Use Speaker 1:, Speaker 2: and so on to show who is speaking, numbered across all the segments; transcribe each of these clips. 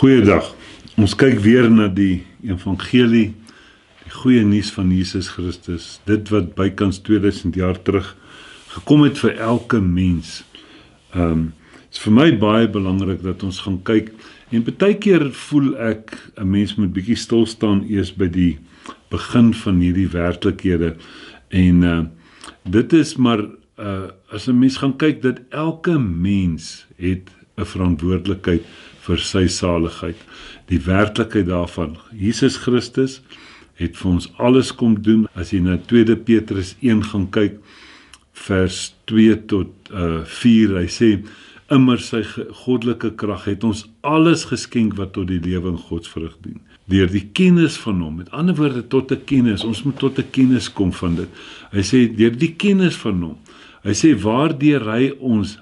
Speaker 1: Goeiedag. Ons kyk weer na die evangelie, die goeie nuus van Jesus Christus, dit wat bykans 2000 jaar terug gekom het vir elke mens. Is vir my baie belangrik dat ons gaan kyk, en baie keer voel ek, 'n mens moet bietjie stil staan eers by die begin van hierdie werklikhede, en dit is maar, as 'n mens gaan kyk, dat elke mens het 'n verantwoordelikheid vir sy saligheid. Die werklikheid daarvan, Jesus Christus het vir ons alles kom doen. As jy na 2 Petrus 1 gaan kyk, vers 2 tot 4, hy sê, immer sy goddelike krag het ons alles geskenk wat tot die lewe en godsvrug dien. Deur die kennis van hom, met ander woorde tot 'n kennis, ons moet tot 'n kennis kom van dit. Hy sê, deur die kennis van hom, hy sê, waardeur hy ons,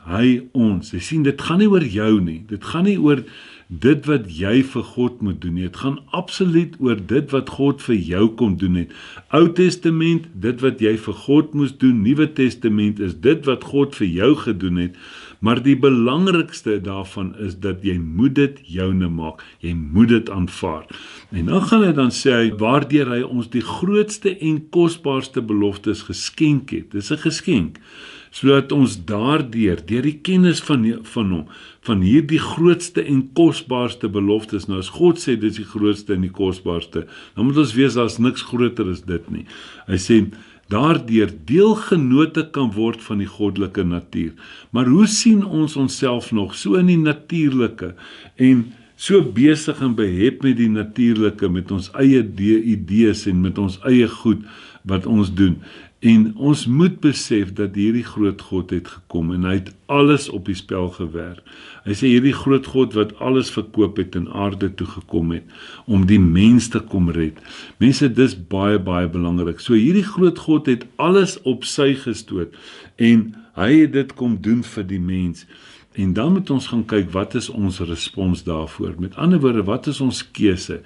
Speaker 1: Hy sien, dit gaan nie oor jou nie, dit gaan nie oor dit wat jy vir God moet doen nie, dit gaan absoluut oor dit wat God vir jou kom doen het. Ou Testament, dit wat jy vir God moes doen, Nuwe Testament is dit wat God vir jou gedoen het, maar die belangrikste daarvan is dat jy moet dit joune maak, jy moet dit aanvaar. En dan gaan hy dan sê, hy, waardeur hy ons die grootste en kosbaarste beloftes geskenk het, dis 'n geskenk, sodat ons daardeur, deur die kennis van hom, van hierdie grootste en kosbaarste beloftes, nou as God sê, dit is die grootste en die kosbaarste, dan moet ons weet, daar's niks groter as dit nie. Hy sê, daardeur deelgenote kan word van die goddelike natuur. Maar hoe sien ons onsself nog so in die natuurlike, en so besig en behep met die natuurlike, met ons eie idees en met ons eie goed wat ons doen. En ons moet besef dat hierdie groot God het gekom en hy het alles op die spel gewerk. Hy sê hierdie groot God wat alles verkoop het en aarde toe gekom het om die mens te kom red. Mense, dis baie, baie belangrik. So hierdie groot God het alles op sy gestoot en hy het dit kom doen vir die mens. En dan moet ons gaan kyk, wat is ons respons daarvoor? Met ander woorde, wat is ons keuse?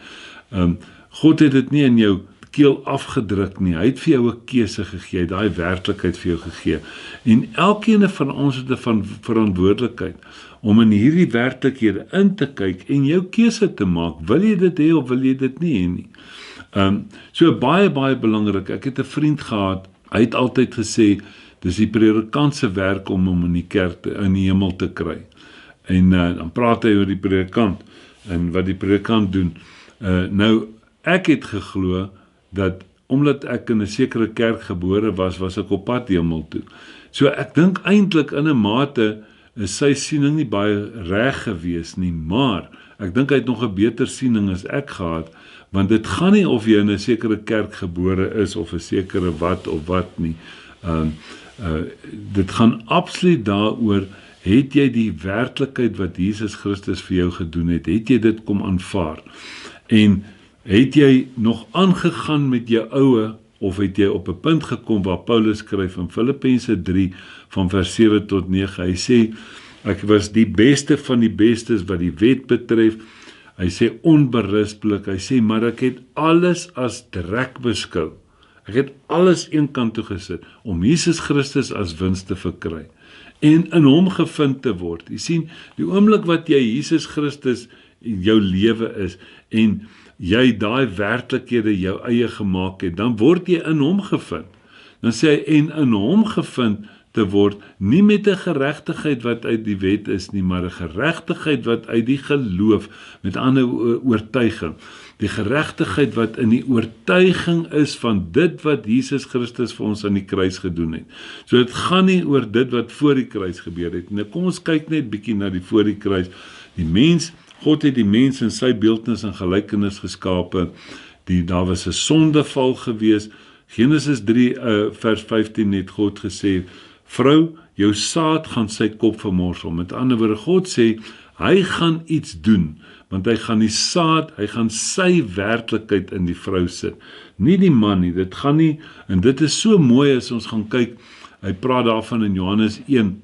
Speaker 1: God het dit nie in jou keel afgedruk nie, hy het vir jou 'n keuse gegee, daai werklikheid vir jou gegee. En elkeen van ons het 'n verantwoordelikheid om in hierdie werklikhede in te kyk en jou keuse te maak. Wil jy dit hê of wil jy dit nie hê nie? So baie, baie belangrik. Ek het 'n vriend gehad, hy het altyd gesê, dis die predikant se werk om hom in die kerk in die hemel te kry. En dan praat hy oor die predikant en wat die predikant doen. Nou, ek het geglo dat omdat ek in 'n sekere kerk gebore was ek op pad hemel toe. So ek dink eintlik in 'n mate is sy siening nie baie reg gewees nie, maar ek dink hy het nog 'n beter siening as ek gehad, want dit gaan nie of jy in 'n sekere kerk gebore is of 'n sekere wat of wat nie. Dit gaan absoluut daaroor, het jy die werklikheid wat Jesus Christus vir jou gedoen het jy dit kom aanvaar? En het jy nog aangegaan met jou oue, of het jy op 'n punt gekom waar Paulus skryf in Filippense 3 van vers 7 tot 9, hy sê, ek was die beste van die bestes wat die wet betref, hy sê onberispelik, hy sê, maar ek het alles as drek beskou, ek het alles eenkant toe gesit, om Jesus Christus as wins te verkry, en in hom gevind te word. Jy sien, die oomblik wat jy Jesus Christus in jou lewe is, en jy daai werklikhede jou eie gemaak het, dan word jy in hom gevind. Dan sê hy, en in hom gevind te word, nie met 'n geregtigheid wat uit die wet is nie, maar 'n geregtigheid wat uit die geloof, met ander oortuiging, die geregtigheid wat in die oortuiging is van dit wat Jesus Christus vir ons aan die kruis gedoen het. So dit gaan nie oor dit wat voor die kruis gebeur het. Nou kom ons kyk net bietjie na die voor die kruis. Die mens, God het die mens in sy beeldnis en gelykenis geskape, daar was 'n sondeval gewees. Genesis 3 vers 15 het God gesê, vrou, jou saad gaan sy kop vermorsel. Met ander woorde, God sê, hy gaan iets doen, want hy gaan die saad, hy gaan sy werklikheid in die vrou sit. Nie die man nie, dit gaan nie, en dit is so mooi as ons gaan kyk, hy praat daarvan in Johannes 1,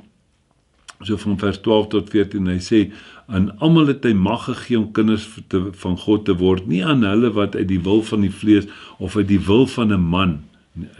Speaker 1: so van vers 12 tot 14, hy sê, aan almal het hy mag gegee om kinders van God te word, nie aan hulle wat uit die wil van die vlees, of uit die wil van 'n man,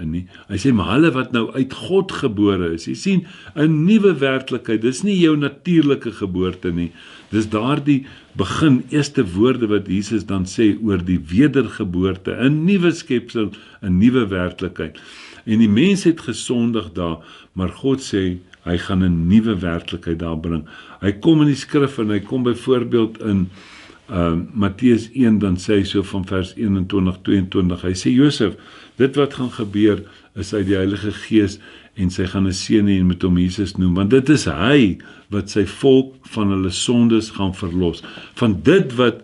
Speaker 1: nie. Hy sê, maar hulle wat nou uit God gebore is, jy sien, 'n nuwe werklikheid, dis nie jou natuurlike geboorte nie, dis daardie begin, eerste woorde wat Jesus dan sê oor die wedergeboorte, 'n nuwe skepsel, 'n nuwe werklikheid. En die mens het gesondig daar, maar God sê, hy gaan 'n nuwe werklikheid daar bring. Hy kom in die skrif en hy kom byvoorbeeld in Matteus 1, dan sê hy so van vers 21, 22, hy sê, Josef, dit wat gaan gebeur is uit die Heilige Gees en sy gaan 'n seun hê en met hom Jesus noem, want dit is hy wat sy volk van hulle sondes gaan verlos, van dit wat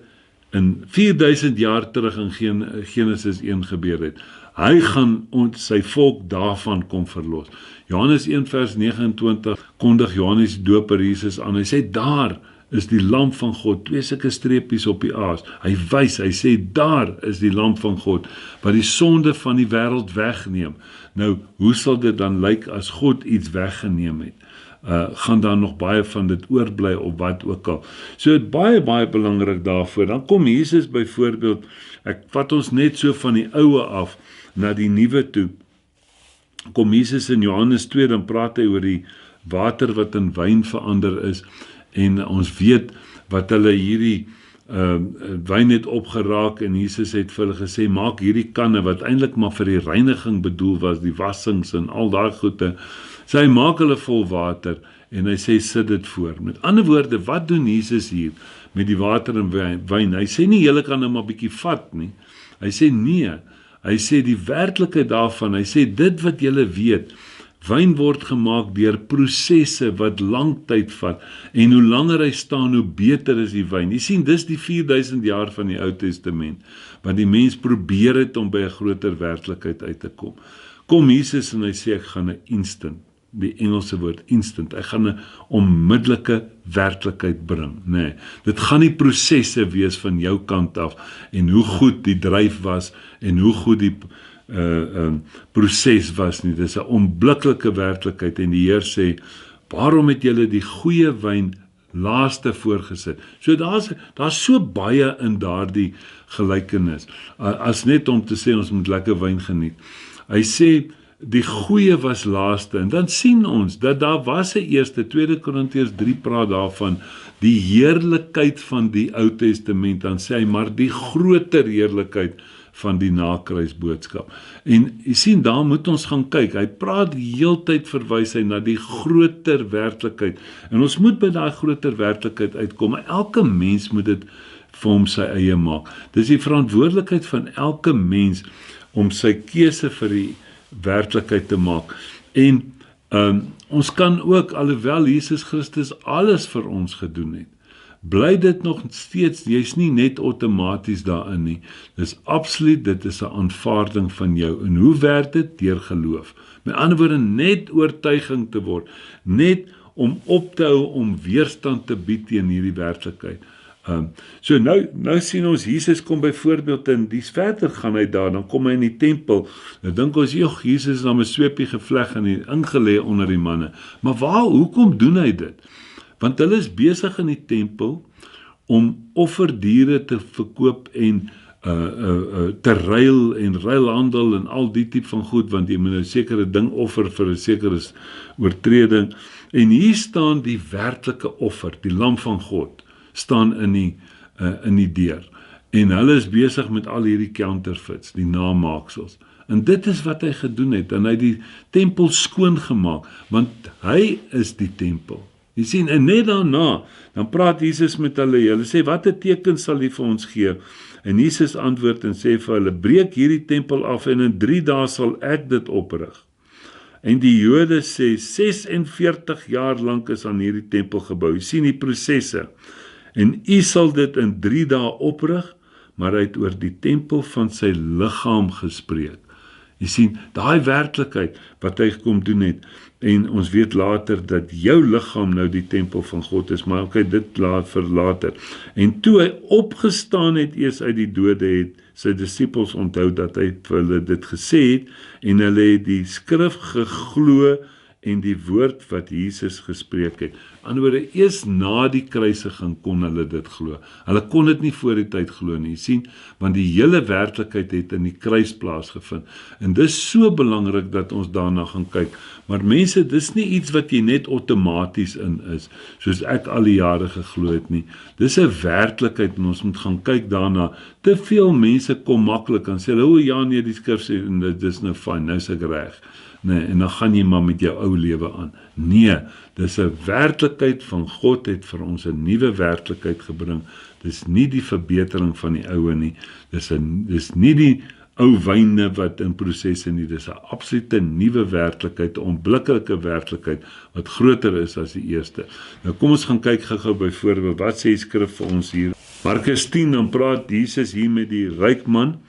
Speaker 1: in 4000 jaar terug in Genesis 1 gebeur het. Hy gaan sy volk daarvan kom verlos. Johannes 1 vers 29 kondig Johannes die Doper Jesus aan. Hy sê, daar is die lam van God, 2 sulke streepies op die aas. Hy sê, daar is die lam van God, wat die sonde van die wêreld wegneem. Nou, hoe sal dit dan lyk as God iets weggeneem het? Gaan daar nog baie van dit oorbly op wat ook al. So het baie belangrik daarvoor. Dan kom Jesus byvoorbeeld, ek vat ons net so van die oue af na die nuwe toe. Kom Jesus in Johannes 2, dan praat hy oor die water wat in wyn verander is, en ons weet wat hulle hierdie wyn het opgeraak, en Jesus het vir hulle gesê, maak hierdie kanne, wat eintlik maar vir die reiniging bedoel was, die wassings en al daai goede, so hy maak hulle vol water, en hy sê, sit dit voor. Met ander woorde, wat doen Jesus hier, met die water en wyn? Hy sê nie, julle kan nou maar bietjie vat nie, hy sê nee, hy sê die werklikheid daarvan, hy sê, dit wat julle weet, wyn word gemaak deur prosesse wat lang tyd vat, en hoe langer hy staan, hoe beter is die wyn. Jy sien, dis die 4000 jaar van die Ou Testament, wat die mens probeer het om by 'n groter werklikheid uit te kom. Kom Jesus en hy sê, ek gaan 'n instant, die Engelse woord instant, ek gaan 'n onmiddellike werklikheid bring. Nee, dit gaan nie prosesse wees van jou kant af, en hoe goed die dryf was, en hoe goed die proses was nie, dit is 'n onmiddellike werklikheid, en die Heer sê, waarom het julle die goeie wyn laaste voorgesit? So daar's so baie in daardie gelykenis, as net om te sê, ons moet lekker wyn geniet. Hy sê, die goeie was laaste, en dan sien ons, dat daar was 'n eerste, 2 Korintiërs 3 praat daarvan, die heerlikheid van die Ou Testament, dan sê hy, maar die groter heerlikheid van die nakruisboodskap. En jy sien, daar moet ons gaan kyk, hy praat die heeltyd, verwys hy na die groter werklikheid, en ons moet by daai groter werklikheid uitkom, elke mens moet dit vir hom sy eie maak. Dis die verantwoordelikheid van elke mens, om sy keuse vir die werklikheid te maak, en ons kan ook, alhoewel Jesus Christus alles vir ons gedoen het, bly dit nog steeds, jy's nie net outomaties daarin nie, dis absoluut, dit is 'n aanvaarding van jou, en hoe werk dit? Deur geloof. Met ander woorde, net oortuiging te word, net om op te hou, om weerstand te bied teen hierdie werklikheid. So nou sien ons, Jesus kom byvoorbeeld in, die verder gaan hy daar, dan kom hy in die tempel, nou dink ons, Jesus is dan 'n sweepie gevleg en ingelê onder die manne, maar hoekom doen hy dit? Want hulle is besig in die tempel, om offerdiere te verkoop, en te ruil, en ruilhandel, en al die tipe van goed, want jy moet 'n sekere ding offer vir 'n sekere oortreding, en hier staan die werklike offer, die lam van God, staan in die deur, en hulle is besig met al hierdie counterfeits, die namaaksels, en dit is wat hy gedoen het, en hy het die tempel skoon gemaak, want hy is die tempel. Jy sien, en net daarna, dan praat Jesus met hulle sê, wat 'n teken sal hy vir ons gee? En Jesus antwoord en sê vir hulle, breek hierdie tempel af, en in 3 dae sal ek dit oprig. En die Jode sê, 46 jaar lank is aan hierdie tempel gebou. Jy sien die prosesse, en u sal dit in 3 dae oprig, maar hy het oor die tempel van sy liggaam gespreek. Jy sien, daai werklikheid wat hy kom doen het, en ons weet later dat jou liggaam nou die tempel van God is, maar okay, dit laat vir later. En toe hy opgestaan het eers uit die dode, het sy disippels onthou dat hy vir hulle dit gesê het, en hulle het die skrif geglo en die woord wat Jesus gespreek het. Anderswoorde, eers na die kruisiging kon hulle dit glo. Hulle kon dit nie voor die tyd glo nie, sien, want die hele werklikheid het in die kruis plaasgevind. En dis so belangrik dat ons daarna gaan kyk. Maar mense, dis nie iets wat jy net outomaties in is, soos ek al die jare geglo het nie. Dis 'n werklikheid en ons moet gaan kyk daarna. Te veel mense kom maklik en sê hulle, o ja nee, die skrif sê en dit is nou fyn, nou is ek reg. Nee, en dan gaan jy maar met jou ou lewe aan. Nee, dis 'n werklikheid van God het vir ons 'n nuwe werklikheid gebring. Dis nie die verbetering van die oue nie. Dis nie die ou wyne wat in prosesse nie. Dis 'n absolute nuwe werklikheid, 'n onblikkelijke werklikheid wat groter is as die eerste. Nou kom ons gaan kyk gou-gou byvoorbeeld, wat sê die skrif vir ons hier? Markus 10, dan praat Jesus hier met die ryk man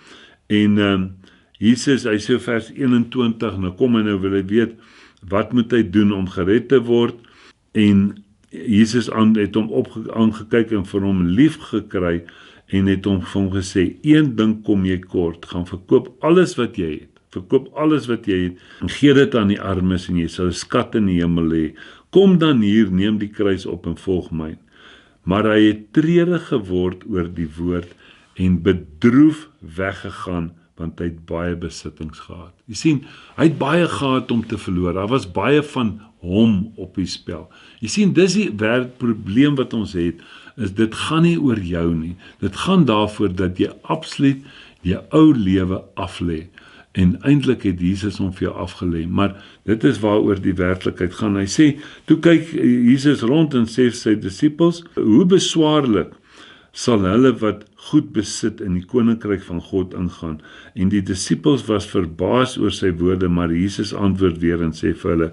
Speaker 1: en Jesus, hy sê vers 21, nou kom hy nou wil hy weet, wat moet hy doen om gered te word? En Jesus het hom aangekyk en vir hom lief gekry en het hom vir hom gesê, een ding kom jy kort, gaan verkoop alles wat jy het, en gee dit aan die armes en jy sal 'n skat in die hemel hê. Kom dan hier, neem die kruis op en volg my. Maar hy het treurig geword oor die woord en bedroef weggegaan, want hy het baie besittings gehad. Jy sien, hy het baie gehad om te verloor, daar was baie van hom op die spel. Jy sien, dis die probleem wat ons het, is dit gaan nie oor jou nie, dit gaan daarvoor dat jy absoluut jou ou lewe aflê, en eintlik het Jesus hom vir jou afgelê, maar dit is waaroor die werklikheid gaan. Hy sê, toe kyk Jesus rond en sê sy disippels, hoe beswaarlik sal hulle wat goed besit in die koninkryk van God ingaan. En die disippels was verbaas oor sy woorde, maar Jesus antwoord weer en sê vir hulle,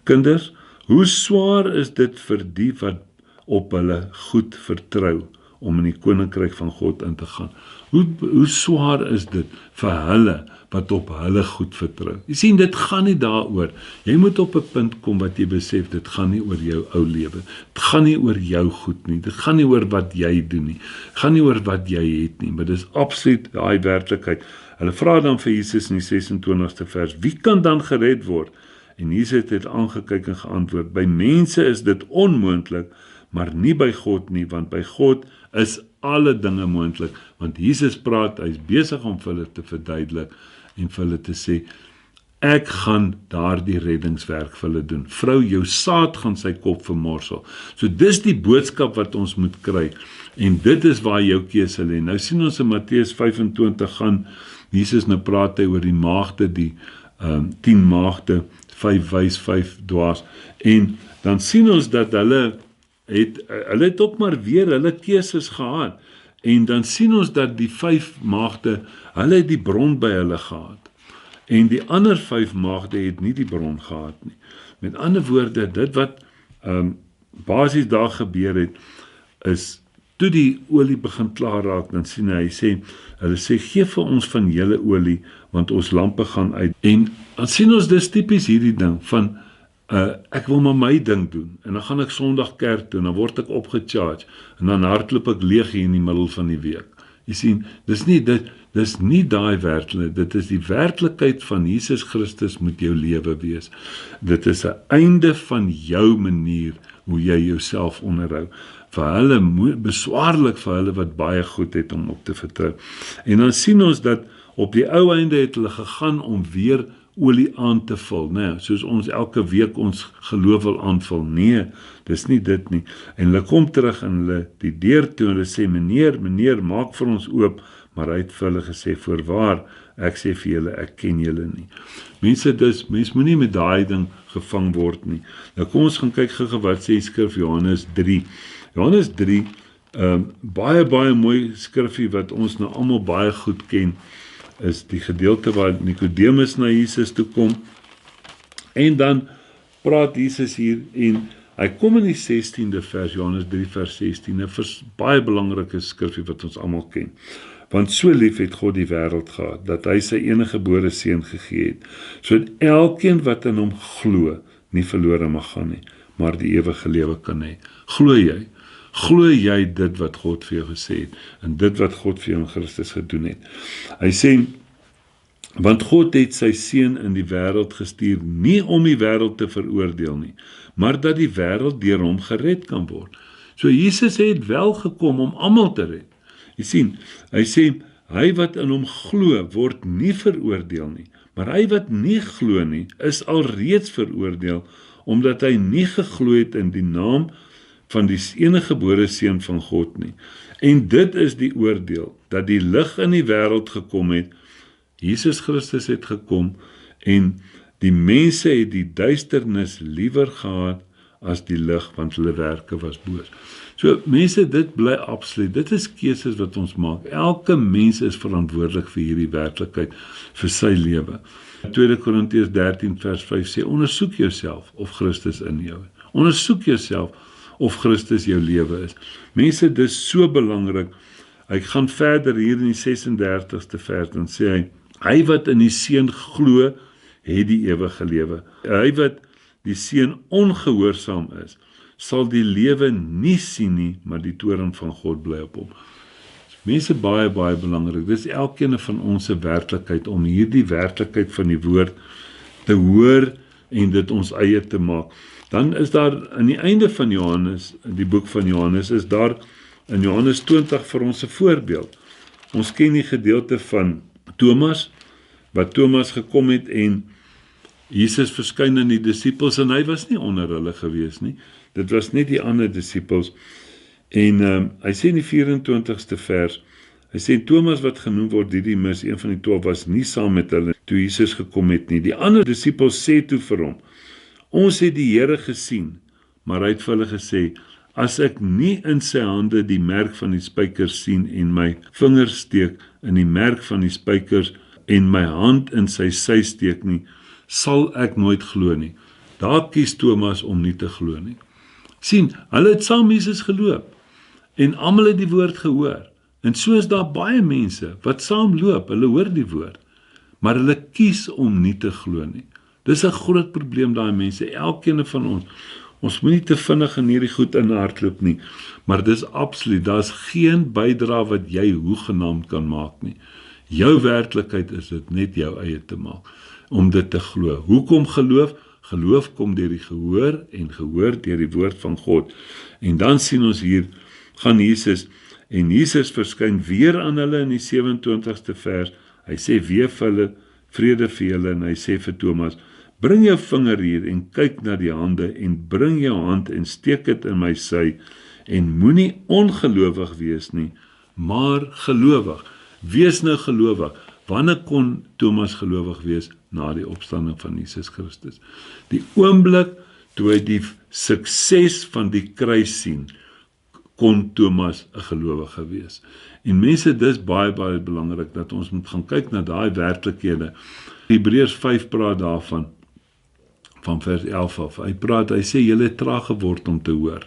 Speaker 1: kinders, hoe swaar is dit vir die wat op hulle goed vertrou, om in die koninkryk van God in te gaan. Hoe swaar is dit vir hulle wat op hulle goed vertrou? Jy sien, dit gaan nie daaroor. Jy moet op 'n punt kom wat jy besef, dit gaan nie oor jou ou lewe. Dit gaan nie oor jou goed nie. Dit gaan nie oor wat jy doen nie. Dit gaan nie oor wat jy het nie, maar dit is absoluut daai werklikheid. Hulle vra dan vir Jesus in die 26ste vers, wie kan dan gered word? En Jesus het aangekyk en geantwoord, by mense is dit onmoontlik, maar nie by God nie, want by God is alle dinge moontlik, want Jesus praat, hy is besig om vir hulle te verduidelik en vir hulle te sê, ek gaan daardie reddingswerk vir hulle doen. Vrou, jou saad gaan sy kop vermorsel. So dis die boodskap wat ons moet kry, en dit is waar jou keuse lê. Nou sien ons in Matteus 25 gaan, Jesus nou praat hy oor die maagde, die 10 maagde, 5 wys, 5 dwaas, en dan sien ons dat hulle het ook maar weer hulle keuses gehad, en dan sien ons dat die 5 maagde, hulle het die bron by hulle gehad, en die ander 5 maagde het nie die bron gehad nie. Met ander woorde, dit wat basies daar gebeur het, is, toe die olie begin klaar raak, dan sien hulle sê, gee vir ons van julle olie, want ons lampe gaan uit, en dan sien ons dis tipies hierdie ding, van, ek wil maar my ding doen, en dan gaan ek Sondag kerk toe, en dan word ek opgecharge, en dan hardloop ek leeg hier in die middel van die week. Jy sien, dis nie daai werklikheid, dit is die werklikheid van Jesus Christus moet jou lewe wees. Dit is 'n einde van jou manier, hoe jy jouself onderhou. Vir hulle, beswaarlik vir hulle wat baie goed het om op te vertrou. En dan sien ons dat op die ou einde het hulle gegaan om weer olie aan te vul, nee, soos ons elke week ons geloof wil aanvul, nee, dis nie dit nie, en hulle kom terug en hulle die deur toe, en hulle sê, meneer, maak vir ons oop, maar hy het vir hulle gesê, voorwaar, ek sê vir julle, ek ken julle nie. Mens moet nie met daai ding gevang word nie. Nou kom ons gaan kyk gou wat sê die skrif Johannes 3. Johannes 3, baie mooi skrifgie wat ons nou almal baie goed ken, is die gedeelte waar Nicodemus na Jesus toe kom, en dan praat Jesus hier, en hy kom in die 16de vers, Johannes 3 vers 16, 'n baie belangrike skrifgie wat ons almal ken, want so lief het God die wêreld gehad, dat hy sy enige gebore seun gegee het, sodat elkeen wat in hom glo, nie verlore mag gaan nie, maar die ewige lewe kan hê. Glo jy dit wat God vir jou gesê het, en dit wat God vir jou in Christus gedoen het? Hy sê, Want God het sy seun in die wêreld gestuur, nie om die wêreld te veroordeel nie, maar dat die wêreld deur hom gered kan word. So Jesus het wel gekom om almal te red. Jy sien, hy sê, hy wat in hom glo, word nie veroordeel nie, maar hy wat nie glo nie, is alreeds veroordeel, omdat hy nie geglo het in die naam van die eniggebore seun van God nie. En dit is die oordeel, dat die lig in die wêreld gekom het, Jesus Christus het gekom, en die mense het die duisternis liewer gehad as die lig, want hulle werke was boos. So mense, dit bly absoluut, dit is keuses wat ons maak. Elke mens is verantwoordelik vir hierdie werklikheid, vir sy lewe. 2 Korintiërs 13 vers 5 sê, ondersoek jouself of Christus in jou is. Ondersoek jouself of Christus jou lewe is. Mense, dit is so belangrik. Hy gaan verder hier in die 36ste vers, dan sê hy wat in die seun glo, het die ewige lewe. Hy wat die seun ongehoorsaam is, sal die lewe nie sien nie, maar die toorn van God bly op hom. Mense, baie belangrik. Dis elkeen van ons se werklikheid om hierdie werklikheid van die woord te hoor en dit ons eie te maak. Dan is daar aan die einde van Johannes, die boek van Johannes, is daar in Johannes 20 vir ons 'n voorbeeld. Ons ken die gedeelte van Thomas, wat Thomas gekom het en Jesus verskyn aan die disippels en hy was nie onder hulle gewees nie. Dit was net die ander disippels. En hy sê in die 24ste vers, hy sê Thomas wat genoem word Didimus, een van die 12, was nie saam met hulle toe Jesus gekom het nie. Die ander disippels sê toe vir hom, ons het die Here gesien, maar hy het vir hulle gesê, as ek nie in sy hande die merk van die spykers sien en my vinger steek in die merk van die spykers en my hand in sy sy steek nie, sal ek nooit glo nie. Daar kies Thomas om nie te glo nie. Sien, hulle het saam Jesus geloop en almal het die woord gehoor. En so is daar baie mense wat saam loop, hulle hoor die woord, maar hulle kies om nie te glo nie. Dis 'n groot probleem daai mense, elkeen van ons. Ons moet nie te vinnig in hierdie goed inhardloop nie, maar dis absoluut, daar's geen bydra wat jy hoegenaamd kan maak nie. Jou werklikheid is dit net jou eie te maak, om dit te glo. Hoekom geloof? Geloof kom deur die gehoor en gehoor deur die woord van God. En dan sien ons hier, gaan Jesus, en Jesus verskyn weer aan hulle in die 27ste vers, hy sê weer vir hulle, vrede vir julle, en hy sê vir Thomas, bring jou vinger hier en kyk na die hande, en bring jou hand en steek dit in my sy, en moenie ongelowig wees nie, maar gelowig. Wees nou gelowig. Wanneer kon Thomas gelowig wees? Na die opstanding van Jesus Christus. Die oomblik toe hy die sukses van die kruis sien, kon Thomas 'n gelowige wees. En mense, dis baie belangrik dat ons moet gaan kyk na daai werklikhede. Hebreërs 5 praat daarvan, van vers 11 af. Hy sê, julle het traag geword om te hoor.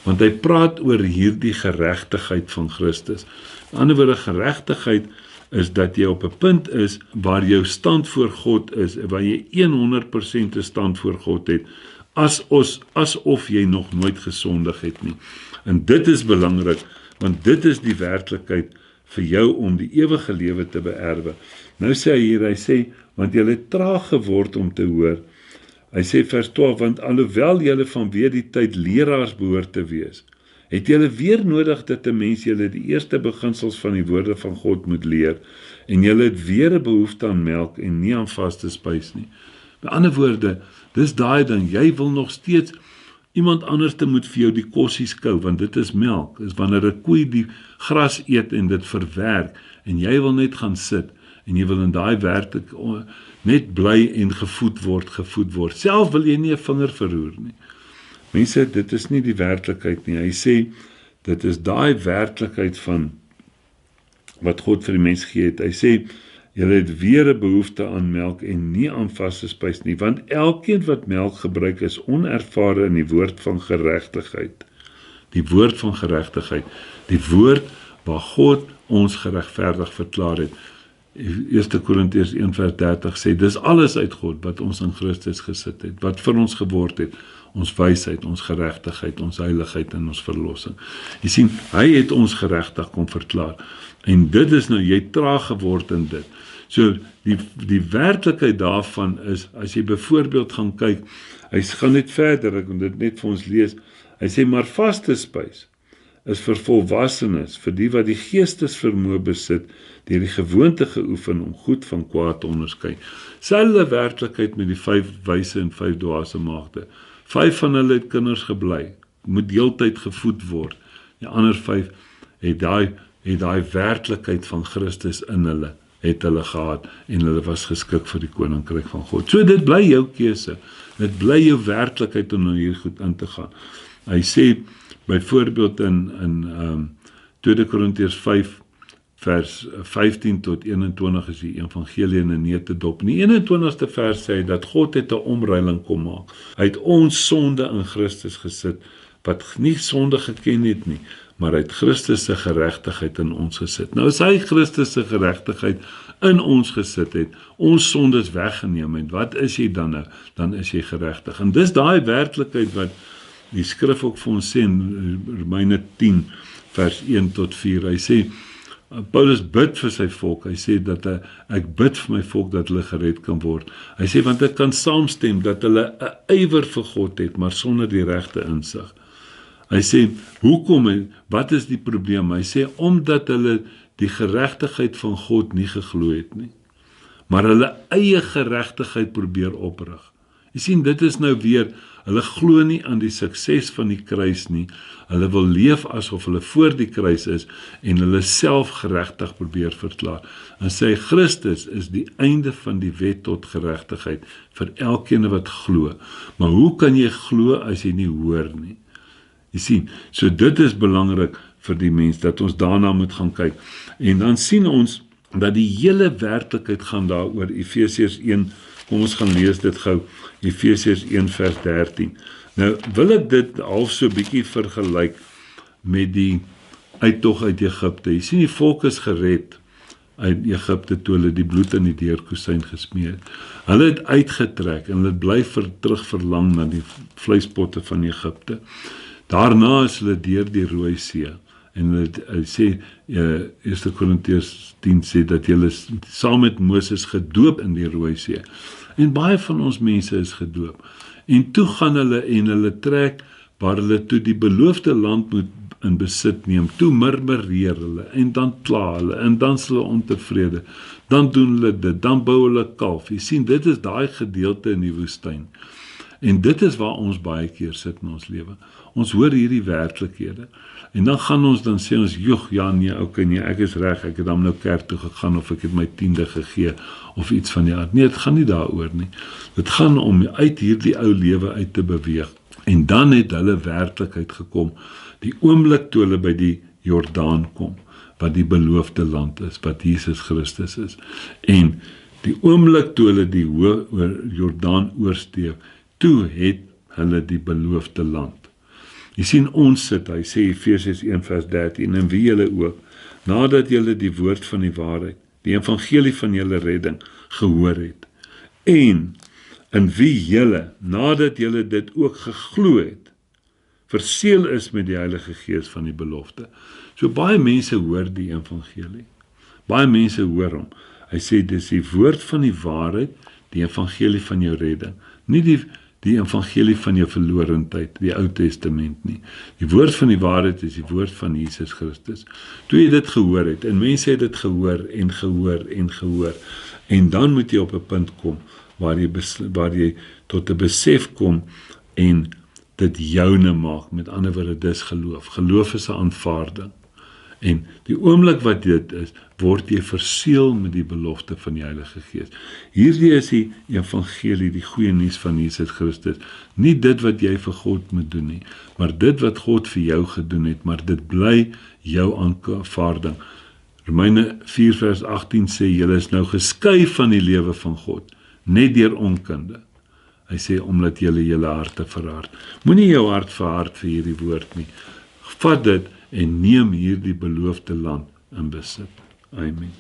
Speaker 1: Want hy praat oor hierdie geregtigheid van Christus. In ander woorde, geregtigheid is dat jy op 'n punt is waar jou stand voor God is, waar jy 100% 'n stand voor God het, asof jy nog nooit gesondig het nie. En dit is belangrik, want dit is die werklikheid vir jou om die ewige lewe te beerwe. Nou sê hy hier, hy sê, want jy het traag geword om te hoor. Hy sê vers 12, want alhoewel julle vanweer die tyd leraars behoort te wees, het julle weer nodig dat 'n mens julle die eerste beginsels van die woorde van God moet leer, en julle het weer 'n behoefte aan melk en nie aan vaste spys nie. Met ander woorde, dis daai dan, jy wil nog steeds iemand anders te moet vir jou die kossies kou, want dit is melk, is wanneer 'n koei die gras eet en dit verwerk, en jy wil net gaan sit, en jy wil in daai werklik net bly en gevoed word. Self wil jy nie 'n vinger verroer nie. Mense, dit is nie die werklikheid nie. Hy sê, dit is daai werklikheid van wat God vir die mens gegee het. Hy sê, julle het weer 'n behoefte aan melk en nie aan vaste spys nie, want elkeen wat melk gebruik is onervare in die woord van geregtigheid. Die woord van geregtigheid, die woord waar God ons geregverdig verklaar het. 1 Korintiërs 1 vers 30 sê, dis alles uit God wat ons in Christus gesit het, wat vir ons geword het, ons wysheid, ons geregtigheid, ons heiligheid en ons verlossing. Jy sien, hy het ons geregtig kom verklaar. En dit is nou, jy traag geword in dit. So, Die werklikheid daarvan is, as jy byvoorbeeld gaan kyk, hy gaan net verder, ek moet dit net vir ons lees, hy sê, maar vaste spys is vir volwassenes, vir die wat die geestesvermoë besit, deur die gewoonte geoefen om goed van kwaad te onderskei. Selfde werklikheid met die 5 wyse en 5 dwaase maagde. 5 van hulle het kinders gebly, moet heeltyd gevoed word. Die ander 5 het daai werklikheid van Christus in hulle, het hulle gehad, en hulle was geskik vir die koninkryk van God. So dit bly jou keuse, dit bly jou werklikheid om nou hier goed in te gaan. Hy sê, byvoorbeeld in 2 Korintiërs 5, vers 15 tot 21 is die evangelie in 'n neutedop. In die 21ste vers sê hy dat God het 'n omruiling kom maak. Hy het ons sonde in Christus gesit, wat nie sonde geken het nie, maar hy het Christus se geregtigheid in ons gesit. Nou as hy Christus se geregtigheid in ons gesit het, ons sondes weggeneem het, wat is jy dan nou? Dan is jy geregtig. En dis daai werklikheid wat die skrif ook vir ons sê in Romeine 10 vers 1 tot 4. Hy sê, Paulus bid vir sy volk, hy sê dat ek bid vir my volk dat hulle gered kan word. Hy sê, want ek kan saamstem dat hulle 'n ywer vir God het, maar sonder die regte insig. Hy sê, hoekom, wat is die probleem? Hy sê, omdat hulle die geregtigheid van God nie geglo het nie, maar hulle eie geregtigheid probeer oprig. Jy sien, dit is nou weer, hulle glo nie aan die sukses van die kruis nie, hulle wil leef asof hulle voor die kruis is, en hulle self geregtig probeer verklaar. En sê, Christus is die einde van die wet tot geregtigheid, vir elkeen wat glo. Maar hoe kan jy glo as jy nie hoor nie? Jy sien, so dit is belangrik vir die mens, dat ons daarna moet gaan kyk. En dan sien ons, dat die hele werklikheid gaan daaroor, Efesiërs 1, kom ons gaan lees dit gou, Efesiërs 1 vers 13. Nou, wil ek dit half so bietjie vergelyk met die uittog uit Egipte. Jy sien, die volk is gered uit Egipte toe hulle die bloed in die deurkusyn gesmeer het. Hulle het uitgetrek en hulle bly terug verlang na die vleispotte van Egipte. Daarna is hulle deur die Rooi See. En hy sê, 1 Korintiërs 10 sê, dat julle saam met Moses gedoop in die Rooi See. En baie van ons mense is gedoop. En toe gaan hulle en hulle trek, waar hulle toe die beloofde land moet in besit neem. Toe murmureer hulle, en dan kla hulle, en dan is hulle ontevrede. Dan doen hulle dit, dan bou hulle kalf. Jy sien, dit is daai gedeelte in die woestyn. En dit is waar ons baie keer sit in ons lewe. Ons hoor hierdie werklikhede. En dan gaan ons, dan sê ons, joh, ja nee, okay, nee, ek is reg, ek het dan nou kerk toe gegaan, of ek het my 10de gegee, of iets van die aard. Nee, dit gaan nie daaroor nie. Dit gaan om uit hierdie ou lewe uit te beweeg. En dan het hulle werklikheid gekom, die oomblik toe hulle by die Jordaan kom, wat die beloofde land is, wat Jesus Christus is. En die oomblik toe hulle die Jordaan oorsteek, toe het hulle die beloofde land. Jy sien, ons sit, hy sê Efesiërs 1 vers 13, en wie julle ook, nadat julle die woord van die waarheid, die evangelie van julle redding, gehoor het, en in wie julle, nadat julle dit ook geglo het, verseël is met die Heilige Gees van die belofte. So baie mense hoor die evangelie, baie mense hoor hom. Hy sê, dis die woord van die waarheid, die evangelie van jou redding, nie die evangelie van jou verlorendheid, die Ou Testament nie. Die woord van die waarheid is die woord van Jesus Christus. Toe jy dit gehoor het, en mense het dit gehoor, en gehoor, en gehoor, en dan moet jy op 'n punt kom, waar jy tot 'n besef kom, en dit joune maak, met ander woorde, dis geloof. Geloof is 'n aanvaarding. En die oomblik wat dit is, word jy verseël met die belofte van die Heilige Gees. Hierdie is die evangelie, die goeie nuus van Jesus Christus. Nie dit wat jy vir God moet doen nie, maar dit wat God vir jou gedoen het, maar dit bly jou aanvaarding. Romeine 4 vers 18 sê, julle is nou geskei van die lewe van God, net deur onkunde. Hy sê, omdat julle harte verhard. Moenie jou hart verhard vir hierdie woord nie. Vat dit en neem hierdie beloofde land in besit. Amen.